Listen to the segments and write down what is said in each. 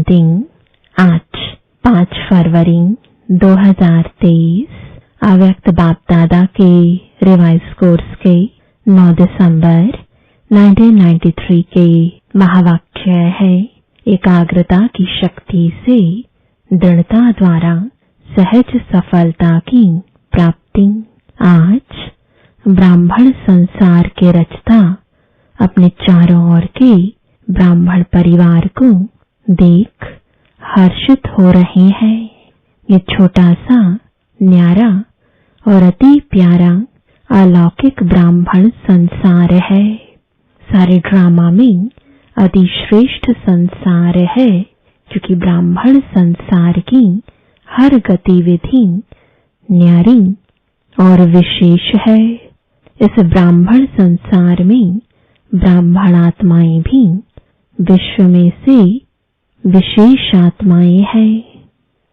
दिन आज 5 फरवरी 2023 अव्यक्त बाप दादा के रिवाइज कोर्स के 9 दिसंबर 1993 के महावाक्य है, एकाग्रता की शक्ति से दृढ़ता द्वारा सहज सफलता की प्राप्ति। आज ब्राह्मण संसार के रचता अपने चारों ओर के ब्राह्मण परिवार को देख हर्षित हो रहे हैं। ये छोटा सा न्यारा और अति प्यारा अलौकिक ब्राह्मण संसार है। सारे ड्रामा में अति श्रेष्ठ संसार है, क्योंकि ब्राह्मण संसार की हर गतिविधि न्यारी और विशेष है। इस ब्राह्मण संसार में ब्राह्मण आत्माएं भी विश्व में से विशेष आत्माएं हैं,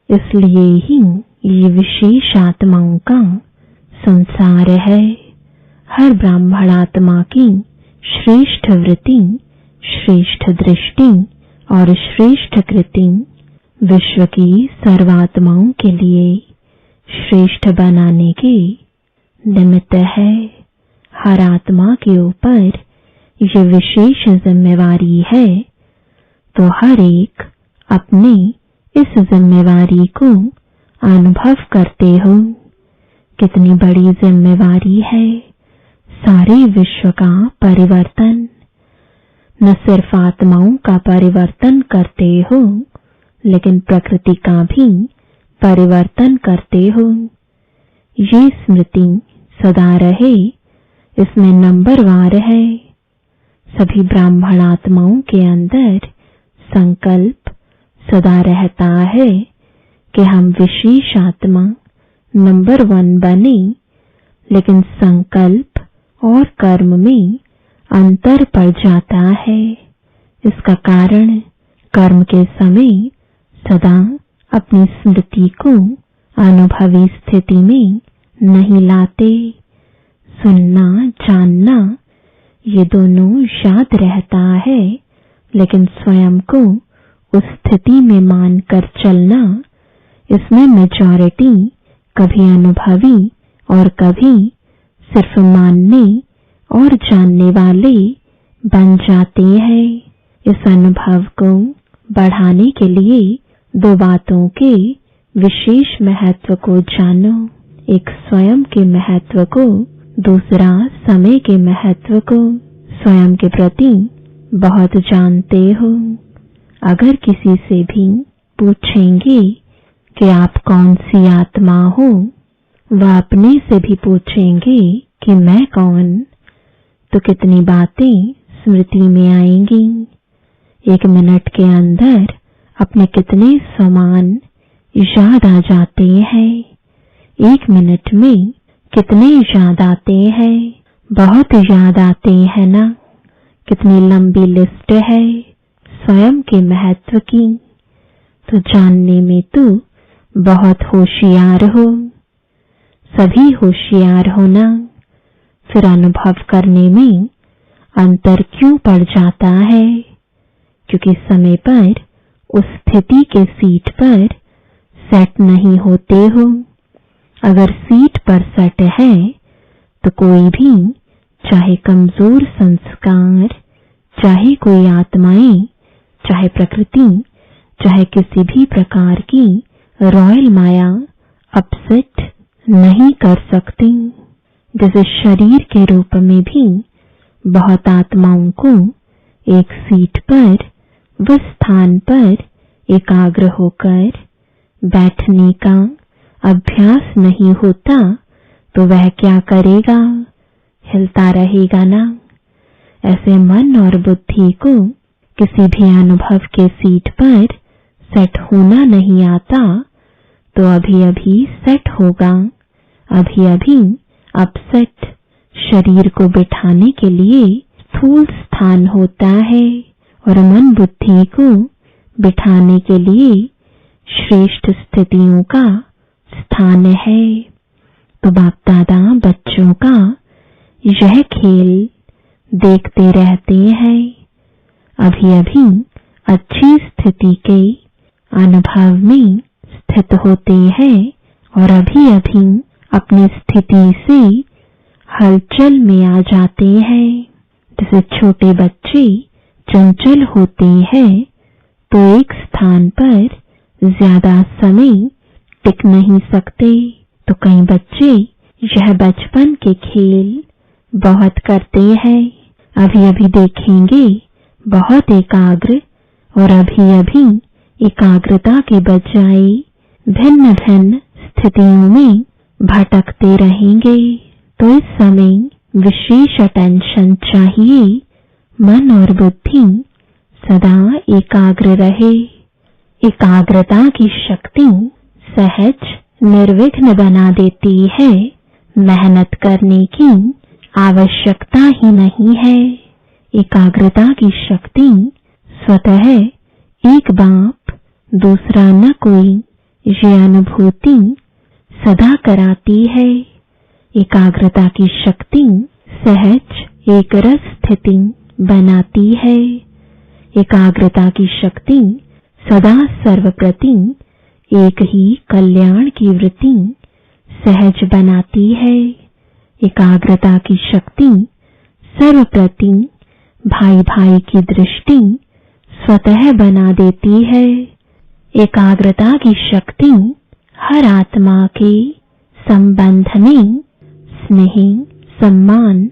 इसलिए ही ये विशेष आत्माओं का संसार है। हर ब्राह्मण आत्मा की श्रेष्ठ वृत्ति, श्रेष्ठ दृष्टि और श्रेष्ठ कृति विश्व की सर्वात्माओं के लिए श्रेष्ठ बनाने के निमित्त है। हर आत्मा के ऊपर ये विशेष जिम्मेवारी है, तो हर एक अपने इस जिम्मेवारी को अनुभव करते हो। कितनी बड़ी जिम्मेवारी है, सारे विश्व का परिवर्तन। न सिर्फ आत्माओं का परिवर्तन करते हो, लेकिन प्रकृति का भी परिवर्तन करते हो। ये स्मृति सदा रहे, इसमें नंबरवार है। सभी ब्राह्मण आत्माओं के अंदर संकल्प सदा रहता है कि हम विशेष आत्मा नंबर 1 बने, लेकिन संकल्प और कर्म में अंतर पड़ जाता है। इसका कारण कर्म के समय सदा अपनी स्मृति को अनुभवी स्थिति में नहीं लाते। सुनना, जानना ये दोनों याद रहता है, लेकिन स्वयं को उस स्थिति में मानकर चलना, इसमें मेजॉरिटी कभी अनुभवी और कभी सिर्फ मानने और जानने वाले बन जाते हैं। इस अनुभव को बढ़ाने के लिए 2 बातों के विशेष महत्व को जानो। एक स्वयं के महत्व को, दूसरा समय के महत्व को। स्वयं के प्रति बहुत जानते हो। अगर किसी से भी पूछेंगे कि आप कौन सी आत्मा हो, वह अपने से भी पूछेंगे कि मैं कौन, तो कितनी बातें स्मृति में आएंगी। 1 मिनट के अंदर अपने कितने समान याद आ जाते हैं। 1 मिनट में कितने याद आते हैं, बहुत याद आते हैं ना। कितनी लंबी लिस्ट है स्वयं के महत्व की। तो जानने में तो बहुत होशियार हो, सभी होशियार हो ना। फिर अनुभव करने में अंतर क्यों पड़ जाता है? क्योंकि समय पर उस स्थिति के सीट पर सेट नहीं होते हो। अगर सीट पर सेट है तो कोई भी, चाहे कमजोर संस्कार, चाहे कोई आत्माएं, चाहे प्रकृति, चाहे किसी भी प्रकार की रॉयल माया अपसेट नहीं कर सकती। जैसे शरीर के रूप में भी बहुत आत्माओं को एक सीट पर व स्थान पर एकाग्र होकर बैठने का अभ्यास नहीं होता, तो वह क्या करेगा? हिलता रहेगा ना। ऐसे मन और बुद्धि को किसी भी अनुभव के सीट पर सेट होना नहीं आता, तो अभी अभी सेट होगा, अभी अभी अपसेट। शरीर को बिठाने के लिए स्थूल स्थान होता है और मन बुद्धि को बिठाने के लिए श्रेष्ठ स्थितियों का स्थान है। तो बाप दादा बच्चों का यह खेल देखते रहते हैं। अभी अभी अच्छी स्थिति के अनुभव में स्थित होते हैं और अभी अभी अपनी स्थिति से हलचल में आ जाते हैं। जैसे छोटे बच्चे चंचल होते हैं तो एक स्थान पर ज्यादा समय टिक नहीं सकते, तो कई बच्चे यह बचपन के खेल बहुत करते हैं। अभी अभी देखेंगे बहुत एकाग्र और अभी अभी एकाग्रता के बजाय भिन्न भिन्न स्थितियों में भटकते रहेंगे। तो इस समय विशेष अटेंशन चाहिए। मन और बुद्धि सदा एकाग्र रहे। एकाग्रता की शक्ति सहज निर्विघ्न बना देती है। मेहनत करने की आवश्यकता ही नहीं है। एकाग्रता की शक्ति स्वतः एक बाप दूसरा न कोई, ये अनुभूति सदा कराती है। एकाग्रता की शक्ति सहज एक रस स्थिति बनाती है। एकाग्रता की शक्ति सदा सर्वप्रति एक ही कल्याण की वृत्ति सहज बनाती है। एकाग्रता की शक्ति सर्वप्रति भाई भाई की दृष्टि स्वतः बना देती है। एकाग्रता की शक्ति हर आत्मा के संबंध में स्नेह, सम्मान,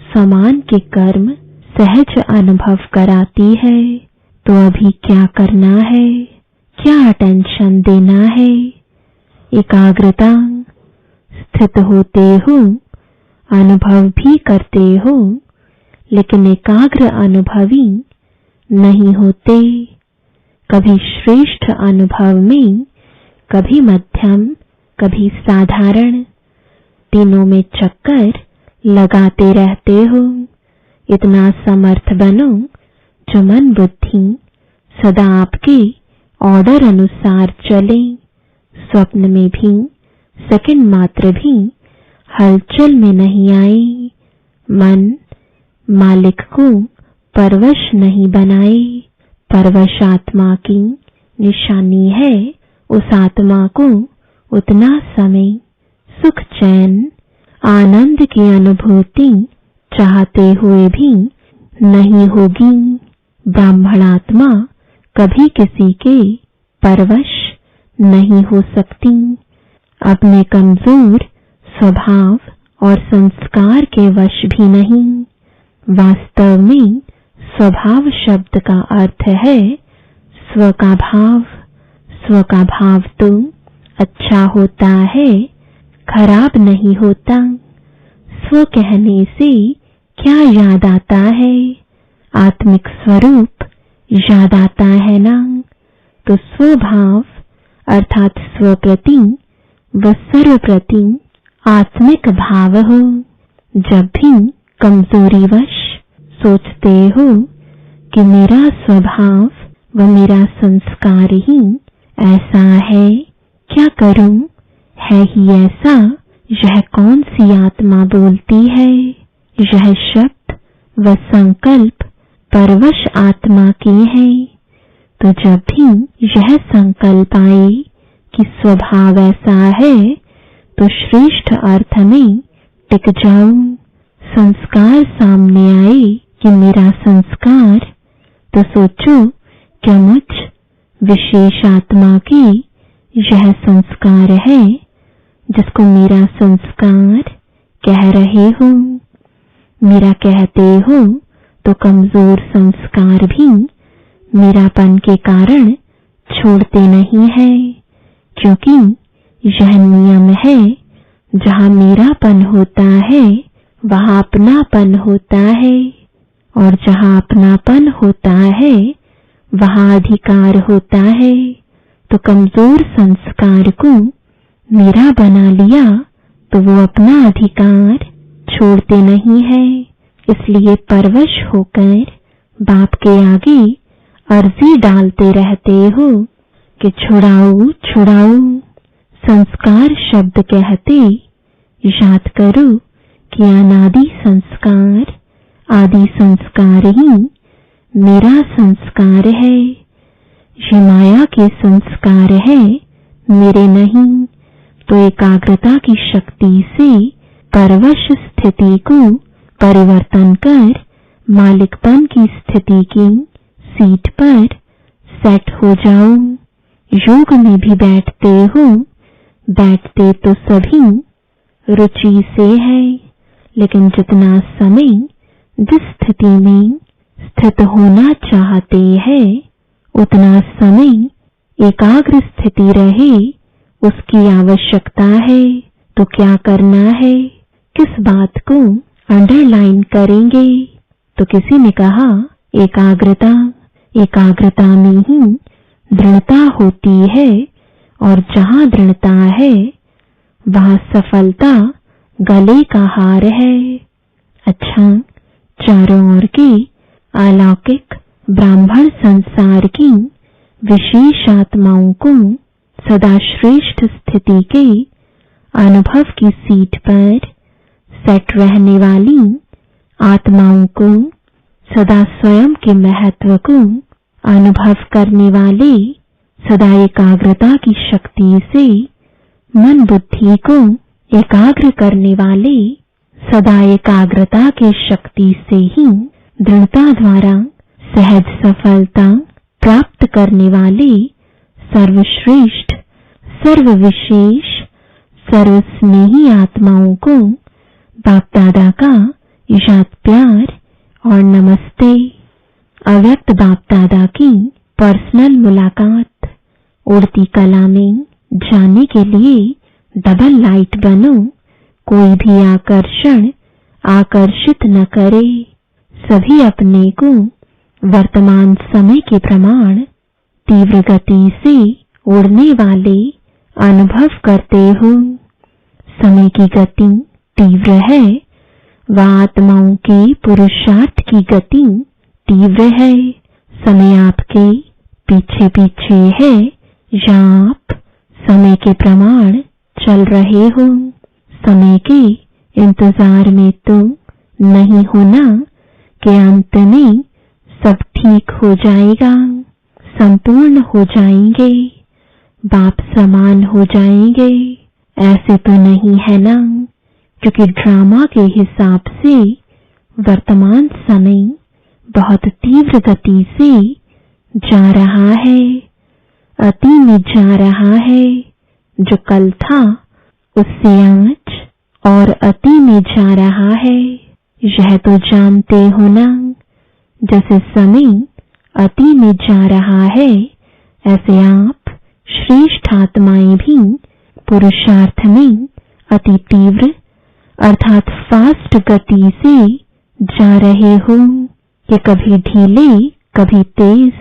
समान के कर्म सहज अनुभव कराती है। तो अभी क्या करना है, क्या अटेंशन देना है? एकाग्रता स्थित होते हो, अनुभव भी करते हो, लेकिन एकाग्र अनुभवी नहीं होते। कभी श्रेष्ठ अनुभव में, कभी मध्यम, कभी साधारण, तीनों में चक्कर लगाते रहते हो। इतना समर्थ बनो जो मन बुद्धि सदा आपके ऑर्डर अनुसार चले। स्वप्न में भी सेकंड मात्र भी हलचल में नहीं आए। मन मालिक को परवश नहीं बनाए। परवश आत्मा की निशानी है। उस आत्मा को उतना समय सुख, चैन, आनंद की अनुभूति चाहते हुए भी नहीं होगी। ब्राह्मण आत्मा कभी किसी के परवश नहीं हो सकती। अपने कमजोर स्वभाव और संस्कार के वश भी नहीं। वास्तव में स्वभाव शब्द का अर्थ है स्व का भाव। स्व का भाव तो अच्छा होता है, खराब नहीं होता। स्व कहने से क्या याद आता है? आत्मिक स्वरूप याद आता है ना। तो स्वभाव अर्थात स्वप्रति व सर्वप्रति आत्मिक भाव हो। जब भी कमजोरीवश सोचते हो कि मेरा स्वभाव व मेरा संस्कार ही ऐसा है, क्या करूं? है ही ऐसा। यह कौन सी आत्मा बोलती है? यह शब्द व संकल्प परवश आत्मा के हैं। तो जब भी यह संकल्प आए कि स्वभाव ऐसा है, तो श्रेष्ठ अर्थ में टिक जाओ। संस्कार सामने आए कि मेरा संस्कार, तो सोचो क्या मुझ विशेष आत्मा की यह संस्कार है जिसको मेरा संस्कार कह रहे हो। मेरा कहते हो तो कमजोर संस्कार भी मेरापन के कारण छोड़ते नहीं है, क्योंकि यह नियम है। जहां मेरापन होता है वहां अपनापन होता है, और जहां अपनापन होता है वहां अधिकार होता है। तो कमजोर संस्कार को मेरा बना लिया तो वो अपना अधिकार छोड़ते नहीं है। इसलिए परवश होकर बाप के आगे अर्जी डालते रहते हो कि छुड़ाओ छुड़ाओ। संस्कार शब्द कहते याद करो कि अनादि संस्कार, आदि संस्कार ही मेरा संस्कार है। ये माया के संस्कार है, मेरे नहीं। तो एकाग्रता की शक्ति से परवश स्थिति को परिवर्तन कर मालिकपन की स्थिति की सीट पर सेट हो जाओ। योग में भी बैठते हो, बैठते तो सभी रुचि से है, लेकिन जितना समय जिस स्थिति में स्थित होना चाहते हैं उतना समय एकाग्र स्थिति रहे उसकी आवश्यकता है। तो क्या करना है, किस बात को अंडरलाइन करेंगे? तो किसी ने कहा एकाग्रता। एकाग्रता में ही दृढ़ता होती है, और जहां दृढ़ता है वहां सफलता गले का हार है। अच्छा, चारों ओर के अलौकिक ब्राह्मण संसार की विशेष आत्माओं को सदा श्रेष्ठ स्थिति के अनुभव की सीट पर सेट रहने वाली आत्माओं को, सदा स्वयं के महत्व को अनुभव करने वाले, सदा एकाग्रता की शक्ति से मन बुद्धि को एकाग्र करने वाले, सदा एकाग्रता के शक्ति से ही दृढ़ता द्वारा सहज सफलता प्राप्त करने वाले सर्वश्रेष्ठ, सर्वविशेष, सर्वस्नेही आत्माओं को बाप दादा का याद प्यार और नमस्ते। अव्यक्त बाप दादा की पर्सनल मुलाकात। उड़ती कला में जाने के लिए डबल लाइट बनो। कोई भी आकर्षण आकर्षित न करे। सभी अपने को वर्तमान समय के प्रमाण तीव्र गति से उड़ने वाले अनुभव करते हो। समय की गति तीव्र है, वह आत्माओं के पुरुषार्थ की गति तीव्र है। समय आपके पीछे पीछे है, या आप समय के प्रमाण चल रहे हो। समय के इंतजार में तो नहीं होना कि अंत में सब ठीक हो जाएगा, संपूर्ण हो जाएंगे, बाप समान हो जाएंगे। ऐसे तो नहीं है ना, क्योंकि ड्रामा के हिसाब से वर्तमान समय बहुत तीव्र गति से जा रहा है, अति में जा रहा है। जो कल था उससे आज और अति में जा रहा है। यह तो जानते हो ना, जैसे समय अति में जा रहा है, ऐसे आप श्रेष्ठ आत्माएं भी पुरुषार्थ में अति तीव्र अर्थात फास्ट गति से जा रहे हो। कि कभी ढीले कभी तेज।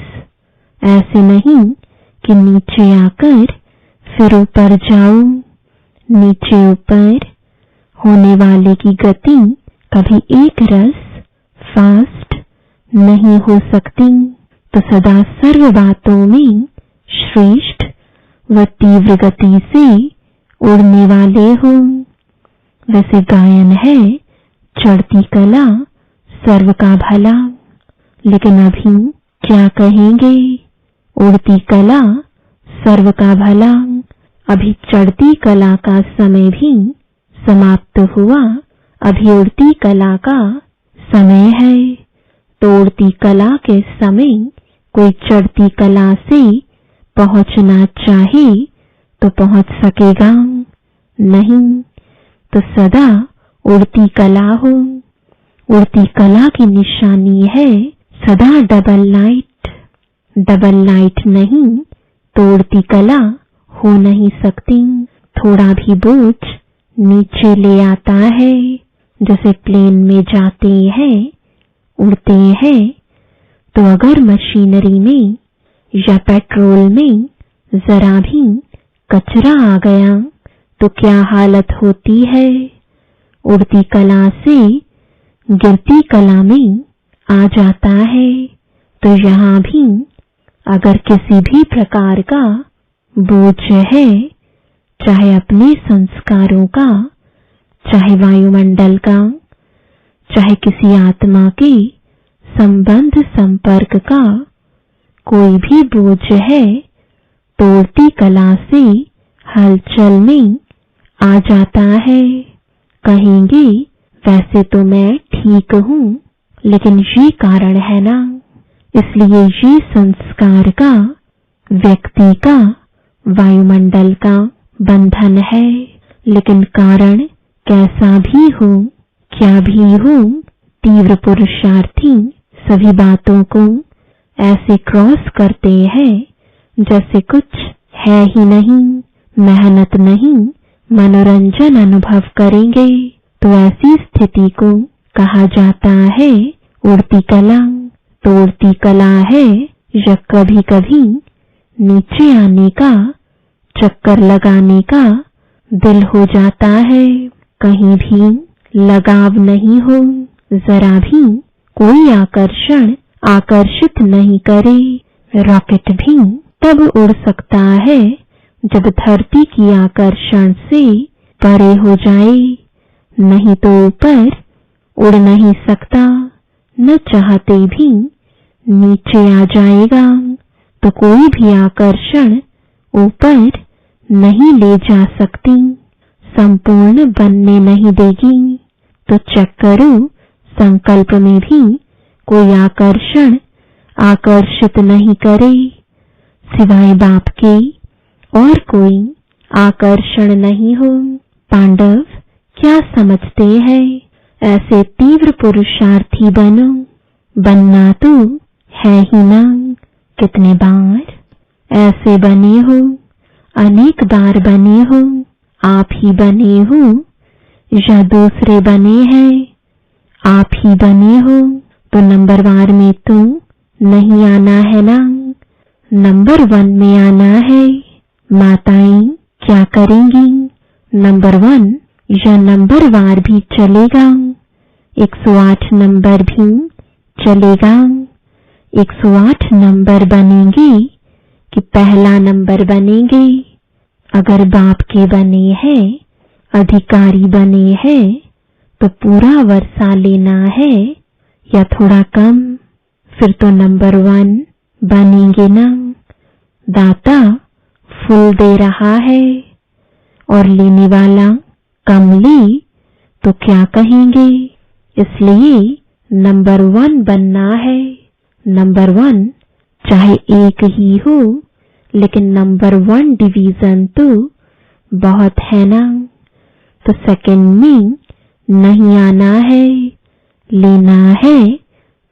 ऐसे नहीं कि नीचे आकर फिर ऊपर जाओ। नीचे ऊपर होने वाले की गति कभी एक रस फास्ट नहीं हो सकती। तो सदा सर्व बातों में श्रेष्ठ व तीव्र गति से उड़ने वाले हो। वैसे गायन है चढ़ती कला सर्व का भला, लेकिन अभी क्या कहेंगे? उड़ती कला सर्व का भला। अभी चढ़ती कला का समय भी समाप्त हुआ, अभी उड़ती कला का समय है। तो उड़ती कला के समय कोई चढ़ती कला से पहुंचना चाहे तो पहुंच सकेगा नहीं। तो सदा उड़ती कला हो। उड़ती कला की निशानी है सदा डबल लाइट। डबल लाइट नहीं तो उड़ती कला हो नहीं सकती। थोड़ा भी बोझ नीचे ले आता है। जैसे प्लेन में जाते हैं, उड़ते हैं, तो अगर मशीनरी में या पेट्रोल में जरा भी कचरा आ गया तो क्या हालत होती है? उड़ती कला से गिरती कला में आ जाता है। तो यहाँ भी अगर किसी भी प्रकार का बोझ है, चाहे अपने संस्कारों का, चाहे वायुमंडल का, चाहे किसी आत्मा के संबंध संपर्क का, कोई भी बोझ है तोड़ती कला से हलचल में आ जाता है। कहेंगे वैसे तो मैं ठीक हूँ, लेकिन ये कारण है ना। इसलिए ये संस्कार का, व्यक्ति का, वायुमंडल का बंधन है। लेकिन कारण कैसा भी हो, क्या भी हो, तीव्र पुरुषार्थी सभी बातों को ऐसे क्रॉस करते हैं जैसे कुछ है ही नहीं। मेहनत नहीं, मनोरंजन अनुभव करेंगे तो ऐसी स्थिति को कहा जाता है उड़ती कला। तोड़ती कला है या कभी कभी नीचे आने का, चक्कर लगाने का दिल हो जाता है। कहीं भी लगाव नहीं हो, जरा भी कोई आकर्षण आकर्षित नहीं करे। रॉकेट भी तब उड़ सकता है जब धरती की आकर्षण से परे हो जाए, नहीं तो ऊपर उड़ नहीं सकता। न चाहते भी नीचे आ जाएगा तो कोई भी आकर्षण ऊपर नहीं ले जा सकती, संपूर्ण बनने नहीं देगी। तो चेक करो, संकल्प में भी कोई आकर्षण आकर्षित नहीं करे, सिवाय बाप के और कोई आकर्षण नहीं हो। पांडव क्या समझते हैं? ऐसे तीव्र पुरुषार्थी बनो। बनना तो है ही ना। कितने बार ऐसे बने हो, अनेक बार बने हो। आप ही बने हो या दूसरे बने हैं? आप ही बने हो तो नंबरवार में तो नहीं आना है ना, नंबर 1 में आना है। माताएं क्या करेंगी? नंबर 1 या नंबरवार भी चलेगा, 108 नंबर भी चलेगा। 108 नंबर बनेंगे कि पहला नंबर बनेंगे? अगर बाप के बने हैं, अधिकारी बने हैं, तो पूरा वर्षा लेना है या थोड़ा कम? फिर तो नंबर 1 बनेंगे ना। दाता फुल दे रहा है और लेने वाला कम ले तो क्या कहेंगे? इसलिए नंबर 1 बनना है। नंबर 1 चाहे एक ही हो, लेकिन नंबर 1 डिवीजन तो बहुत है ना। तो सेकंड में नहीं आना है, लेना है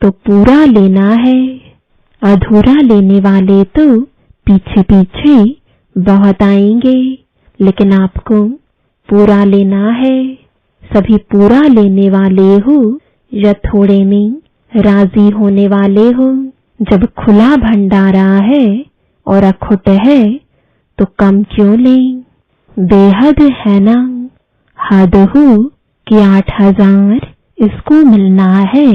तो पूरा लेना है। अधूरा लेने वाले तो पीछे पीछे बहुत आएंगे, लेकिन आपको पूरा लेना है। सभी पूरा लेने वाले हो या थोड़े में राजी होने वाले हो? जब खुला भंडारा है और अखुट है तो कम क्यों लें? बेहद है ना। हद हो कि 8000 इसको मिलना है,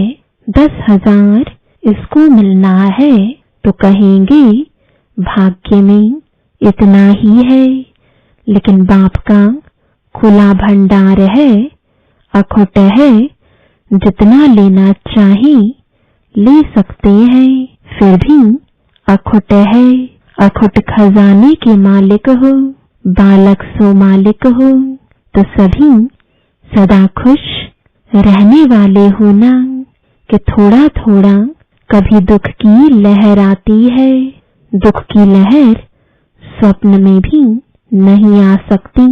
10,000 इसको मिलना है, तो कहेंगे भाग्य में इतना ही है। लेकिन बाप का खुला भंडार है, अखुट है, जितना लेना चाहे ले सकते हैं। फिर भी अखुट है, अखुट खजाने के मालिक हो, बालक सो मालिक हो, तो सभी सदा खुश रहने वाले हो ना। कि थोड़ा थोड़ा कभी दुख की लहर आती है, दुख की लहर स्वप्न में भी नहीं आ सकती।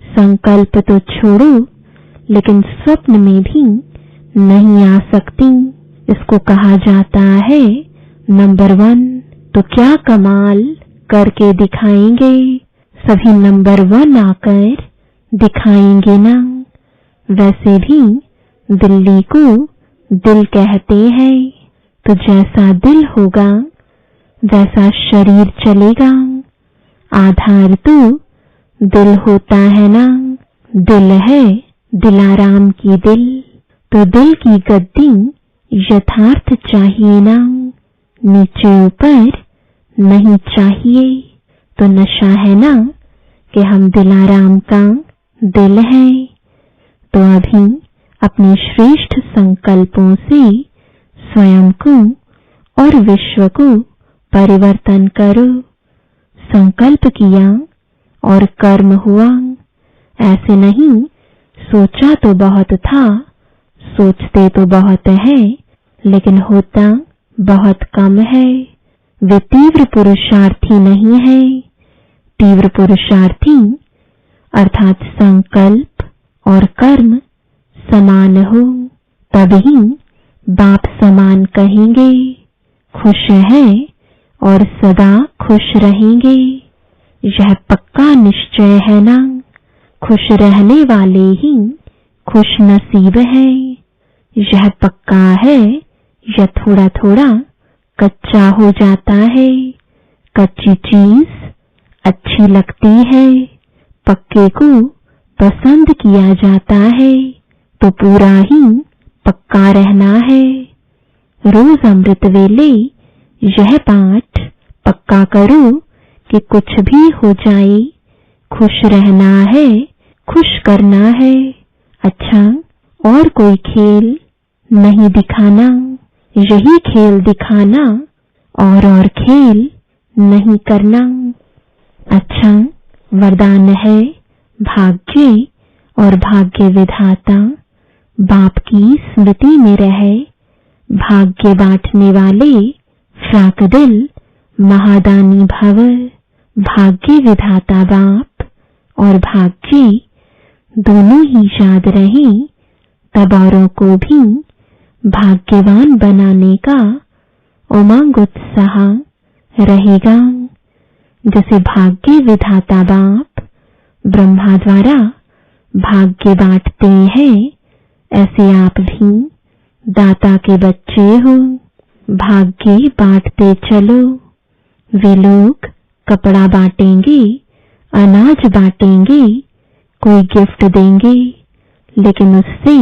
संकल्प तो छोड़ो, लेकिन स्वप्न में भी नहीं आ सकती। इसको कहा जाता है नंबर 1। तो क्या कमाल करके दिखाएंगे? सभी नंबर 1 आकर दिखाएंगे ना। वैसे भी दिल्ली को दिल कहते हैं, तो जैसा दिल होगा वैसा शरीर चलेगा। आधार तो दिल होता है ना। दिल है दिलाराम की दिल, तो दिल की गद्दी यथार्थ चाहिए ना। नीचे ऊपर नहीं चाहिए। तो नशा है ना कि हम दिलाराम का दिल है। तो अभी अपने श्रेष्ठ संकल्पों से स्वयं को और विश्व को परिवर्तन करो। संकल्प किया और कर्म हुआ। ऐसे नहीं सोचा तो बहुत था, सोचते तो बहुत है, लेकिन होता बहुत कम है। वे तीव्र पुरुषार्थी नहीं है। तीव्र पुरुषार्थी अर्थात संकल्प और कर्म समान हो, तभी बाप समान कहेंगे। खुश है और सदा खुश रहेंगे, यह पक्का निश्चय है ना। खुश रहने वाले ही खुश नसीब है। यह पक्का है, यह थोड़ा थोड़ा कच्चा हो जाता है। कच्ची चीज अच्छी लगती है, पक्के को पसंद किया जाता है, तो पूरा ही पक्का रहना है। रोज अमृत वेले यह पाठ पक्का करो कि कुछ भी हो जाए, खुश रहना है, खुश करना है। अच्छा, और कोई खेल नहीं दिखाना, यही खेल दिखाना और खेल नहीं करना। अच्छा, वरदान है भाग्य और भाग्य विधाता बाप की स्मृति में रहे। भाग्य बांटने वाले फ्राक दिल महादानी भव। भाग्य विधाता बाप और भाग्य दोनों ही याद रहे, तब औरों को भी भाग्यवान बनाने का उमंग उत्साह रहेगा। जैसे भाग्य विधाता बाप ब्रह्मा द्वारा भाग्य बांटते हैं, ऐसे आप भी दाता के बच्चे हो, भाग्य बांटते चलो। वे लोग कपड़ा बांटेंगे, अनाज बांटेंगे, कोई गिफ्ट देंगे, लेकिन उससे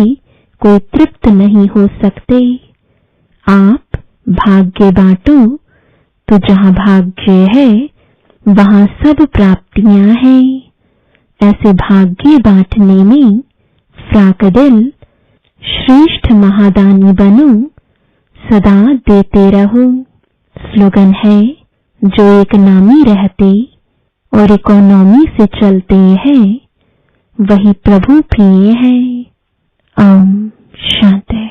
कोई तृप्त नहीं हो सकते। आप भाग्य बांटो तो जहां भाग्य है वहां सब प्राप्तियां हैं। ऐसे भाग्य बांटने में फ्राक दिल श्रेष्ठ महादानी बनो, सदा देते रहो। स्लोगन है, जो एक नामी रहते और इकोनॉमी से चलते हैं, वही प्रभु प्रिय है। ओम शांति।